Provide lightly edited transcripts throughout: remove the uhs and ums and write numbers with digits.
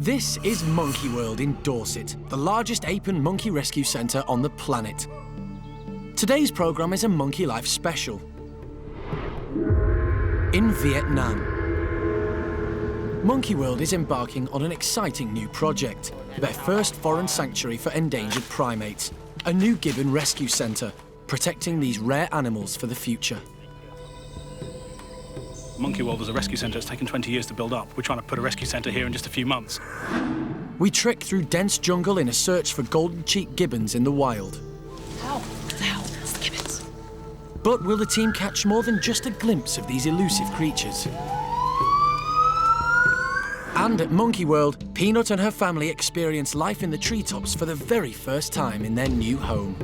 This is Monkey World in Dorset, the largest ape and monkey rescue centre on the planet. Today's programme is a Monkey Life special. In Vietnam, Monkey World is embarking on an exciting new project, their first foreign sanctuary for endangered primates, a new gibbon rescue centre, protecting these rare animals for the future. Monkey World as a rescue centre has taken 20 years to build up. We're trying to put a rescue centre here in just a few months. We trek through dense jungle in a search for golden-cheeked gibbons in the wild. Ow, it's the gibbons. But will the team catch more than just a glimpse of these elusive creatures? And at Monkey World, Peanut and her family experience life in the treetops for the very first time in their new home.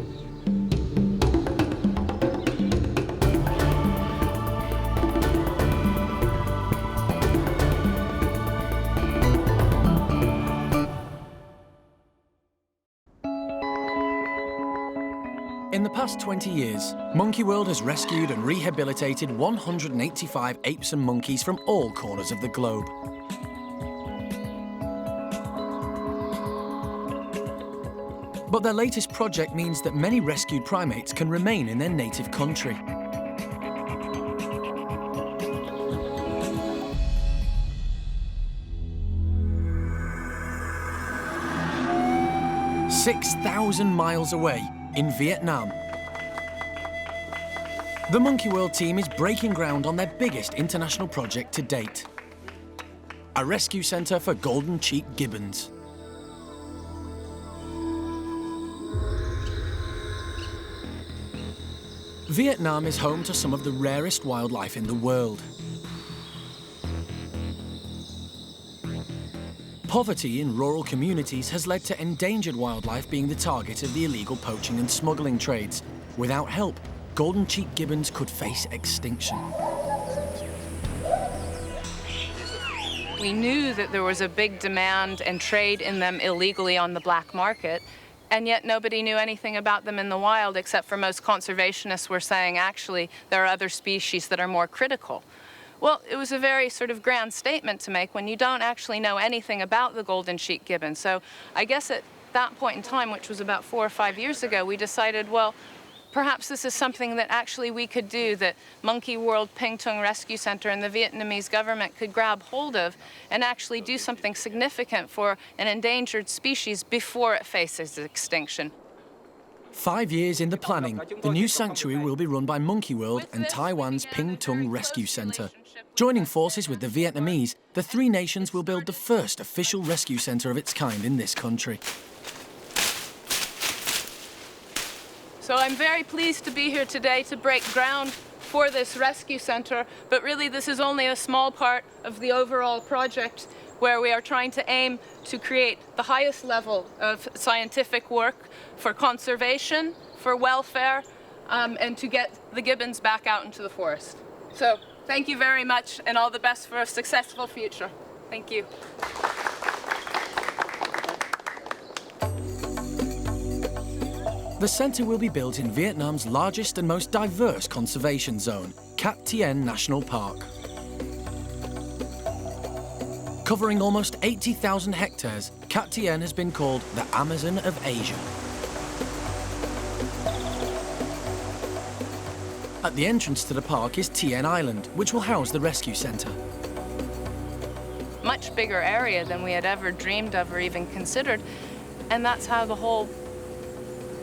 In the past 20 years, Monkey World has rescued and rehabilitated 185 apes and monkeys from all corners of the globe. But their latest project means that many rescued primates can remain in their native country. "6,000 miles away in Vietnam, the Monkey World team is breaking ground on their biggest international project to date, a rescue centre for golden-cheeked gibbons. Vietnam is home to some of the rarest wildlife in the world. Poverty in rural communities has led to endangered wildlife being the target of the illegal poaching and smuggling trades. Without help, golden-cheeked gibbons could face extinction. We knew that there was a big demand and trade in them illegally on the black market, and yet nobody knew anything about them in the wild, except for most conservationists were saying, actually, there are other species that are more critical. Well, it was a very sort of grand statement to make when you don't actually know anything about the golden-cheeked gibbon. So I guess at that point in time, which was about 4 or 5 years ago, we decided, well, perhaps this is something that actually we could do, that Monkey World Ping Tung Rescue Center and the Vietnamese government could grab hold of and actually do something significant for an endangered species before it faces extinction. 5 years in the planning, the new sanctuary will be run by Monkey World and Taiwan's Ping Tung Rescue Center. Joining forces with the Vietnamese, the three nations will build the first official rescue center of its kind in this country. So I'm very pleased to be here today to break ground for this rescue center, but really this is only a small part of the overall project, where we are trying to aim to create the highest level of scientific work for conservation, for welfare, and to get the gibbons back out into the forest. So thank you very much, and all the best for a successful future. Thank you. The centre will be built in Vietnam's largest and most diverse conservation zone, Cat Tien National Park. Covering almost 80,000 hectares, Cat Tien has been called the Amazon of Asia. At the entrance to the park is Tien Island, which will house the rescue centre. Much bigger area than we had ever dreamed of or even considered, and that's how the whole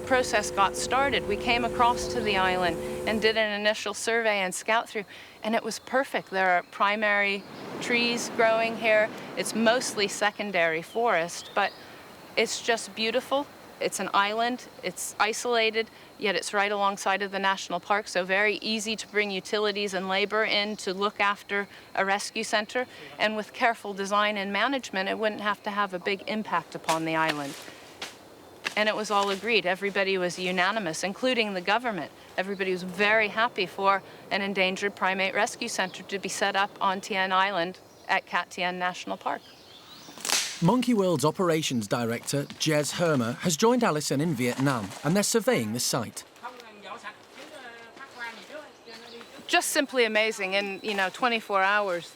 process got started. We came across to the island and did an initial survey and scout through, and it was perfect. There are primary trees growing here. It's mostly secondary forest, but it's just beautiful. It's an island, it's isolated, yet it's right alongside of the national park, so very easy to bring utilities and labor in to look after a rescue center. And with careful design and management, it wouldn't have to have a big impact upon the island. And it was all agreed. Everybody was unanimous, including the government. Everybody was very happy for an endangered primate rescue center to be set up on Tien Island at Cat Tien National Park. Monkey World's operations director, Jez Hermer, has joined Alison in Vietnam, and they're surveying the site. Just simply amazing. In 24 hours,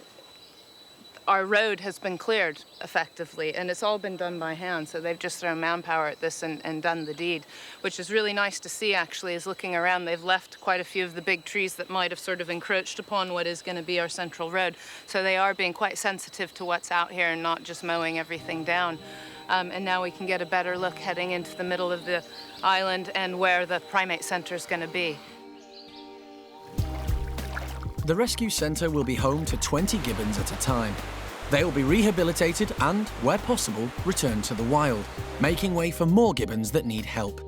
our road has been cleared effectively, and it's all been done by hand. So they've just thrown manpower at this and done the deed, which is really nice to see. Actually, is looking around, they've left quite a few of the big trees that might have sort of encroached upon what is going to be our central road. So they are being quite sensitive to what's out here and not just mowing everything down. And now we can get a better look heading into the middle of the island and where the primate center is going to be. The rescue centre will be home to 20 gibbons at a time. They will be rehabilitated and, where possible, returned to the wild, making way for more gibbons that need help.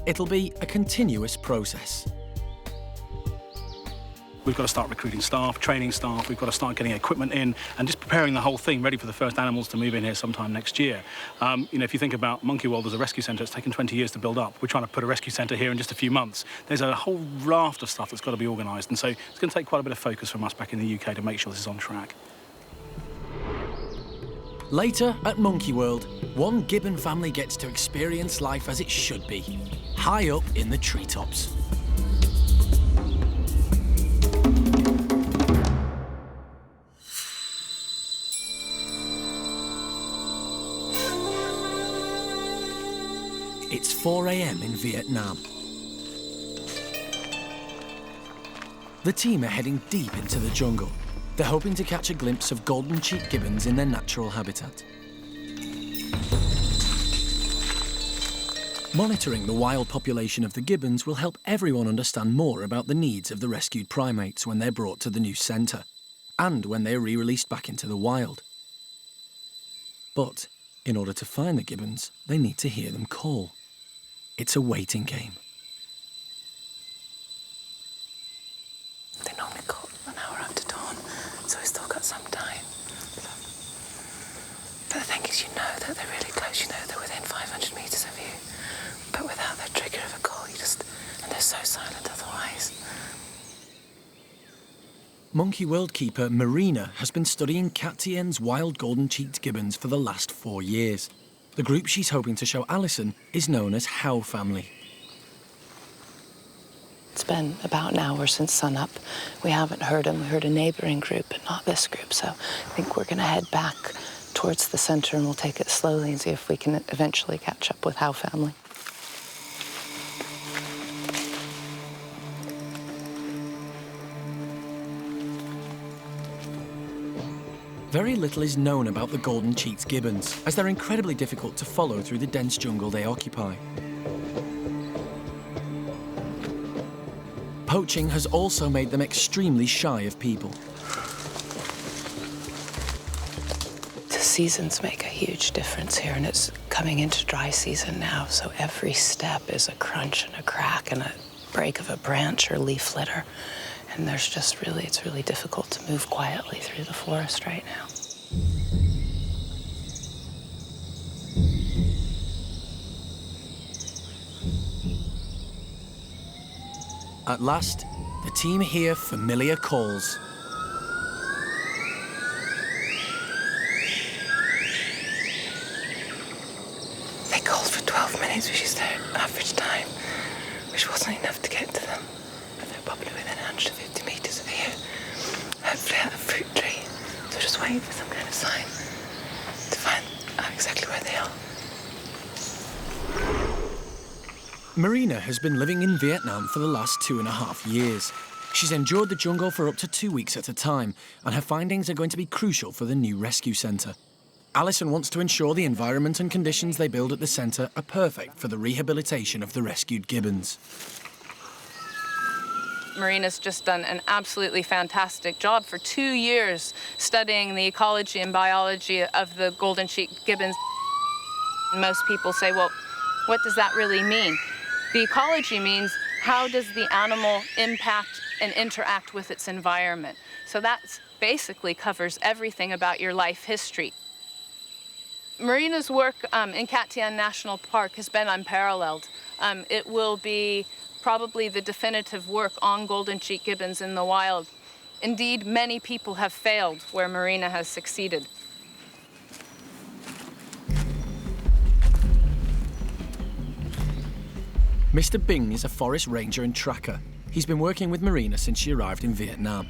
It'll be a continuous process. We've got to start recruiting staff, training staff, we've got to start getting equipment in and just preparing the whole thing ready for the first animals to move in here sometime next year. If you think about Monkey World as a rescue centre, it's taken 20 years to build up. We're trying to put a rescue centre here in just a few months. There's a whole raft of stuff that's got to be organised, and so it's going to take quite a bit of focus from us back in the UK to make sure this is on track. Later at Monkey World, one gibbon family gets to experience life as it should be, high up in the treetops. It's 4 a.m. in Vietnam. The team are heading deep into the jungle. They're hoping to catch a glimpse of golden-cheeked gibbons in their natural habitat. Monitoring the wild population of the gibbons will help everyone understand more about the needs of the rescued primates when they're brought to the new centre, and when they are re-released back into the wild. But in order to find the gibbons, they need to hear them call. It's a waiting game. They normally call an hour after dawn, so we've still got some time. But the thing is, you know that they're really close, you know they're within 500 metres of you. But without the trigger of a call, and they're so silent otherwise. Monkey World keeper Marina has been studying Cat Tien's wild golden-cheeked gibbons for the last 4 years. The group she's hoping to show Alison is known as How Family. It's been about an hour since sunup. We haven't heard them. We heard a neighbouring group, but not this group. So I think we're going to head back towards the centre and we'll take it slowly and see if we can eventually catch up with How Family. Very little is known about the golden-cheeked gibbons, as they're incredibly difficult to follow through the dense jungle they occupy. Poaching has also made them extremely shy of people. The seasons make a huge difference here, and it's coming into dry season now, so every step is a crunch and a crack and a break of a branch or leaf litter. And it's really difficult to move quietly through the forest right now. At last, the team hear familiar calls. They called for 12 minutes, which is their average time, which wasn't enough to get to them. But they're probably within 150 metres of here. Hopefully at a fruit tree. So just waiting for some kind of sign to find out exactly where they are. Marina has been living in Vietnam for the last 2.5 years. She's endured the jungle for up to 2 weeks at a time, and her findings are going to be crucial for the new rescue centre. Alison wants to ensure the environment and conditions they build at the centre are perfect for the rehabilitation of the rescued gibbons. Marina's just done an absolutely fantastic job for 2 years studying the ecology and biology of the golden-cheeked gibbons. Most people say, well, what does that really mean? The ecology means how does the animal impact and interact with its environment. So that basically covers everything about your life history. Marina's work in Cat Tien National Park has been unparalleled. It will be probably the definitive work on golden-cheeked gibbons in the wild. Indeed, many people have failed where Marina has succeeded. Mr. Bing is a forest ranger and tracker. He's been working with Marina since she arrived in Vietnam.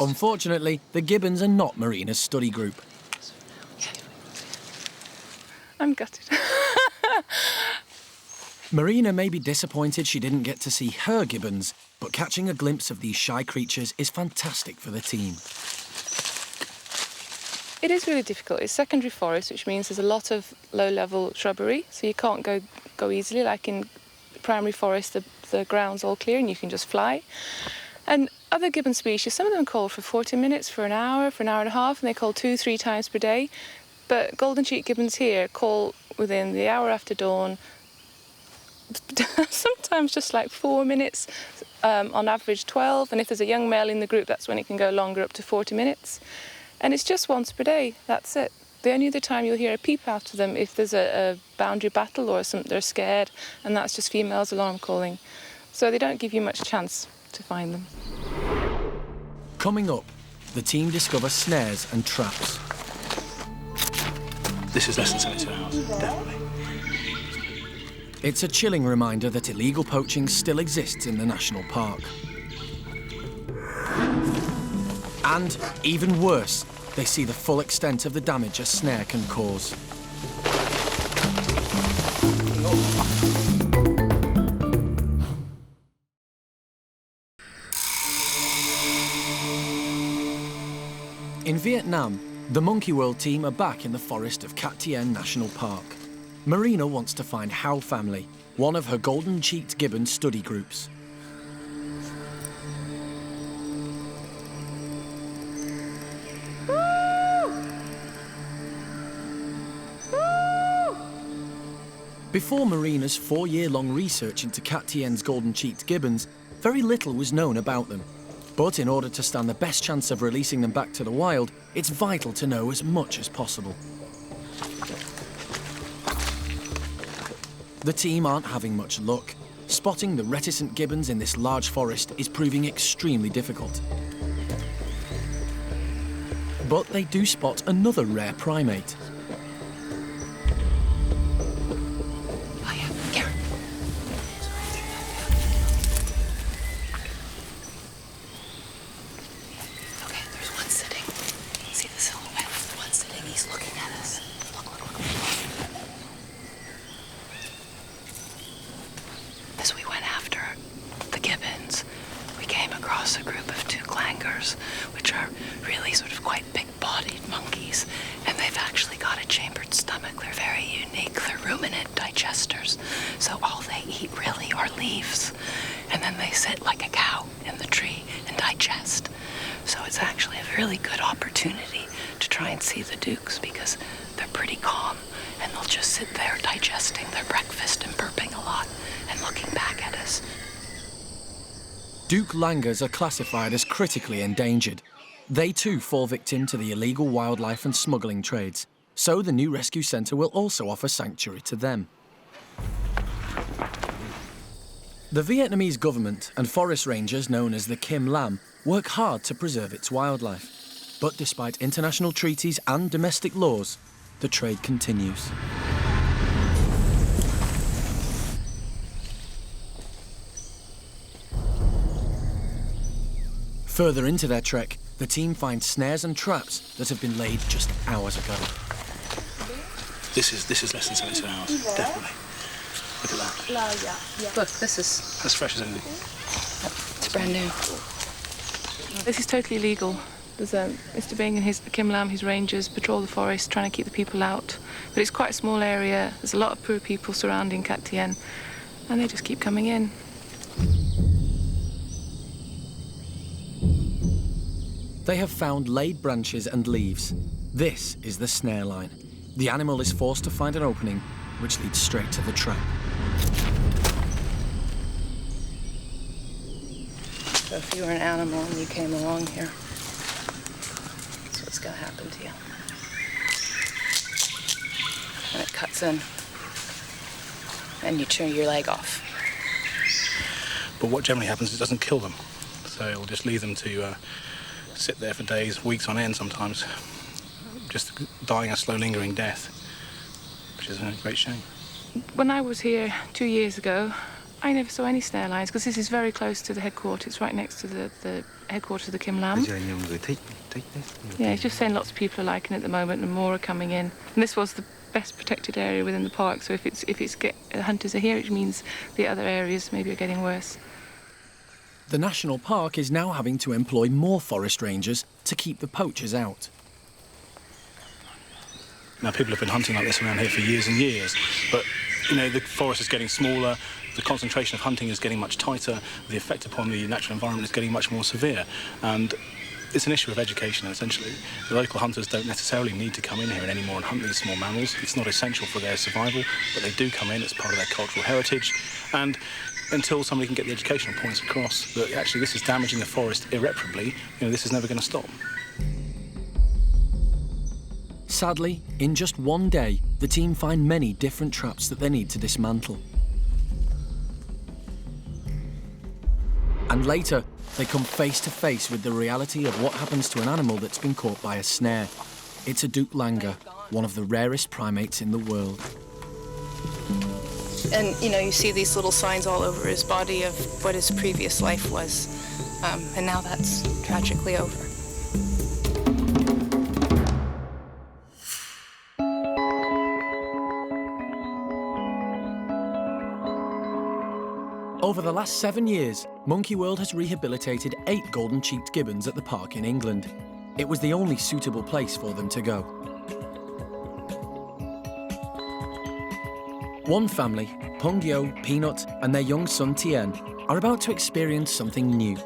Unfortunately, the gibbons are not Marina's study group. I'm gutted. Marina may be disappointed she didn't get to see her gibbons, but catching a glimpse of these shy creatures is fantastic for the team. It is really difficult. It's secondary forest, which means there's a lot of low-level shrubbery, so you can't go easily. Like in primary forest, the ground's all clear and you can just fly. And other gibbon species, some of them call for 40 minutes, for an hour and a half, and they call 2-3 times per day. But golden-cheeked gibbons here call within the hour after dawn, sometimes just like 4 minutes, on average 12, and if there's a young male in the group, that's when it can go longer, up to 40 minutes. And it's just once per day, that's it. The only other time you'll hear a peep out of them if there's a boundary battle or something, they're scared, and that's just females alarm calling. So they don't give you much chance to find them. Coming up, the team discover snares and traps. This is less than 72 hours, definitely. It's a chilling reminder that illegal poaching still exists in the national park. And, even worse, they see the full extent of the damage a snare can cause. In Vietnam, the Monkey World team are back in the forest of Cat Tien National Park. Marina wants to find How family, one of her golden-cheeked gibbon study groups. Before Marina's 4-year-long research into Cat Tien's golden-cheeked gibbons, very little was known about them. But in order to stand the best chance of releasing them back to the wild, it's vital to know as much as possible. The team aren't having much luck. Spotting the reticent gibbons in this large forest is proving extremely difficult. But they do spot another rare primate. Which are really sort of quite big-bodied monkeys, and they've actually got a chambered stomach. They're very unique. They're ruminant digesters, so all they eat really are leaves, and then they sit like a cow in the tree and digest. So it's actually a really good opportunity to try and see the dukes because they're pretty calm, and they'll just sit there digesting their breakfast and burping a lot and looking back at us. Duke langurs are classified as critically endangered. They too fall victim to the illegal wildlife and smuggling trades, so the new rescue centre will also offer sanctuary to them. The Vietnamese government and forest rangers known as the Kim Lam work hard to preserve its wildlife. But despite international treaties and domestic laws, the trade continues. Further into their trek, the team finds snares and traps that have been laid just hours ago. This is less than 72 hours, definitely. Look at that. Look, this is... As fresh as anything. It's brand new. This is totally legal. There's Mr. Bing and his Kim Lam, his rangers, patrol the forest, trying to keep the people out. But it's quite a small area. There's a lot of poor people surrounding Cat Tien, and they just keep coming in. They have found laid branches and leaves. This is the snare line. The animal is forced to find an opening, which leads straight to the trap. So if you were an animal and you came along here, that's what's going to happen to you. And it cuts in, and you turn your leg off. But what generally happens is it doesn't kill them. So it will just leave them to sit there for days, weeks on end sometimes, just dying a slow lingering death, which is a great shame. When I was here 2 years ago, I never saw any snare lines because this is very close to the headquarters. It's right next to the headquarters of the Kim Lam. Yeah, he's just saying lots of people are liking it at the moment and more are coming in. And this was the best protected area within the park, so if hunters are here, it means the other areas maybe are getting worse. The national park is now having to employ more forest rangers to keep the poachers out. Now, people have been hunting like this around here for years and years, but, you know, the forest is getting smaller, the concentration of hunting is getting much tighter, the effect upon the natural environment is getting much more severe, and it's an issue of education, essentially. The local hunters don't necessarily need to come in here anymore and hunt these small mammals. It's not essential for their survival, but they do come in as part of their cultural heritage, and until somebody can get the educational points across that actually this is damaging the forest irreparably, you know, this is never going to stop. Sadly, in just one day, the team find many different traps that they need to dismantle. And later, they come face to face with the reality of what happens to an animal that's been caught by a snare. It's a Duke Langer, one of the rarest primates in the world. And, you know, you see these little signs all over his body of what his previous life was. And now that's tragically over. Over the last 7 years, Monkey World has rehabilitated 8 golden-cheeked gibbons at the park in England. It was the only suitable place for them to go. One family, Pung Yo, Peanut, and their young son Tien, are about to experience something new.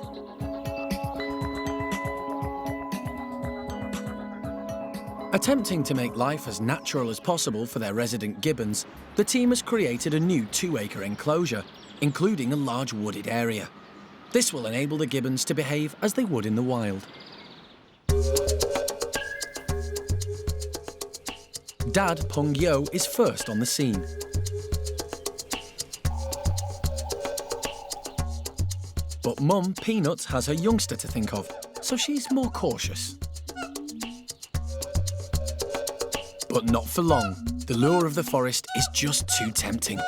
Attempting to make life as natural as possible for their resident gibbons, the team has created a new 2-acre enclosure, including a large wooded area. This will enable the gibbons to behave as they would in the wild. Dad, Pung Yo, is first on the scene. But Mum, Peanut, has her youngster to think of, so she's more cautious. But not for long. The lure of the forest is just too tempting.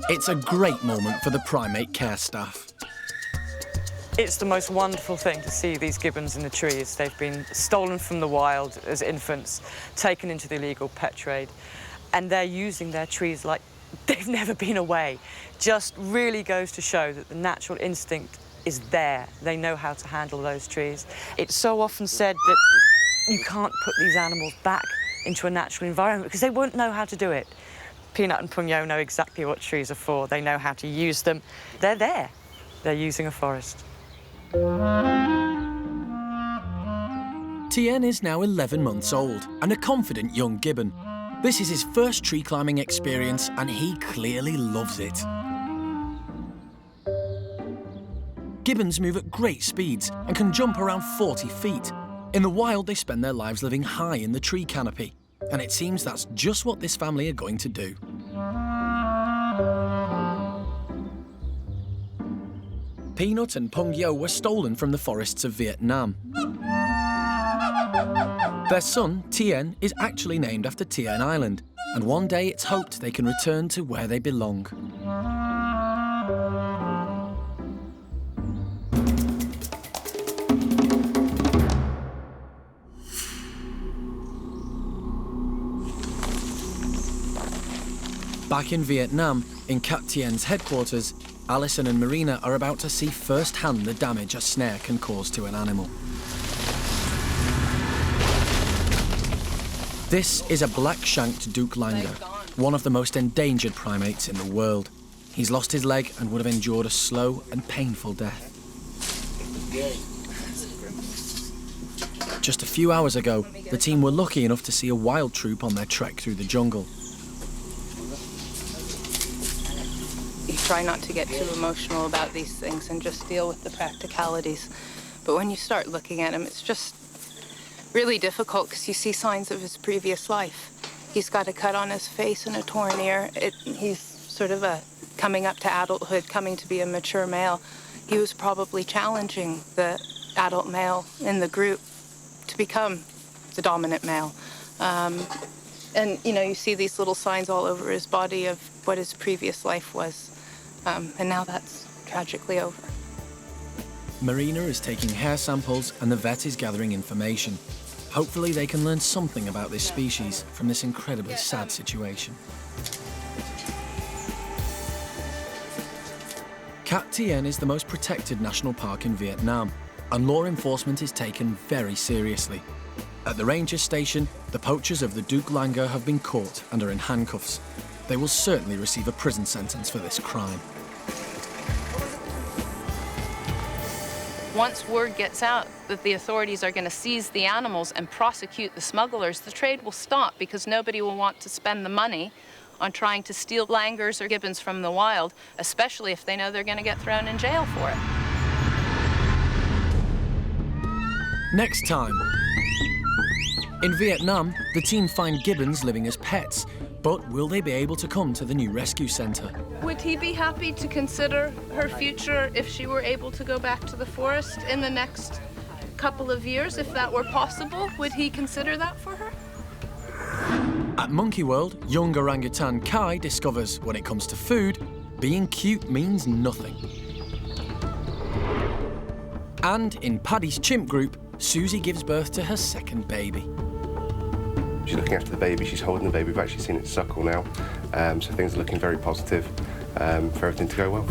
It's a great moment for the primate care staff. It's the most wonderful thing to see these gibbons in the trees. They've been stolen from the wild as infants, taken into the illegal pet trade, and they're using their trees like they've never been away. Just really goes to show that the natural instinct is there. They know how to handle those trees. It's so often said that you can't put these animals back into a natural environment because they won't know how to do it. Peanut and Pung Yo know exactly what trees are for. They know how to use them. They're there. They're using a forest. Tien is now 11 months old and a confident young gibbon. This is his first tree climbing experience and he clearly loves it. Gibbons move at great speeds and can jump around 40 feet. In the wild, they spend their lives living high in the tree canopy. And it seems that's just what this family are going to do. Peanut and Pung Yo were stolen from the forests of Vietnam. Their son, Tien, is actually named after Tien Island, and one day it's hoped they can return to where they belong. Back in Vietnam, in Cat Tien's headquarters, Alison and Marina are about to see firsthand the damage a snare can cause to an animal. This is a black-shanked Duke Langer, one of the most endangered primates in the world. He's lost his leg and would have endured a slow and painful death. Just a few hours ago, the team were lucky enough to see a wild troop on their trek through the jungle. You try not to get too emotional about these things and just deal with the practicalities. But when you start looking at him, it's just really difficult because you see signs of his previous life. He's got a cut on his face and a torn ear. He's sort of coming up to adulthood, coming to be a mature male. He was probably challenging the adult male in the group to become the dominant male. And, you know, you see these little signs all over his body of what his previous life was. And now that's tragically over. Marina is taking hair samples and the vet is gathering information. Hopefully they can learn something about this species from this incredibly sad situation. Cat Tien is the most protected national park in Vietnam, and law enforcement is taken very seriously. At the ranger station, the poachers of the Duc Langur have been caught and are in handcuffs. They will certainly receive a prison sentence for this crime. Once word gets out that the authorities are going to seize the animals and prosecute the smugglers, the trade will stop because nobody will want to spend the money on trying to steal langurs or gibbons from the wild, especially if they know they're going to get thrown in jail for it. Next time. In Vietnam, the team find gibbons living as pets, but will they be able to come to the new rescue centre? Would he be happy to consider her future if she were able to go back to the forest in the next couple of years, if that were possible? Would he consider that for her? At Monkey World, young orangutan Kai discovers when it comes to food, being cute means nothing. And in Paddy's chimp group, Susie gives birth to her second baby. She's looking after the baby, she's holding the baby, we've actually seen it suckle now, so things are looking very positive for everything to go well.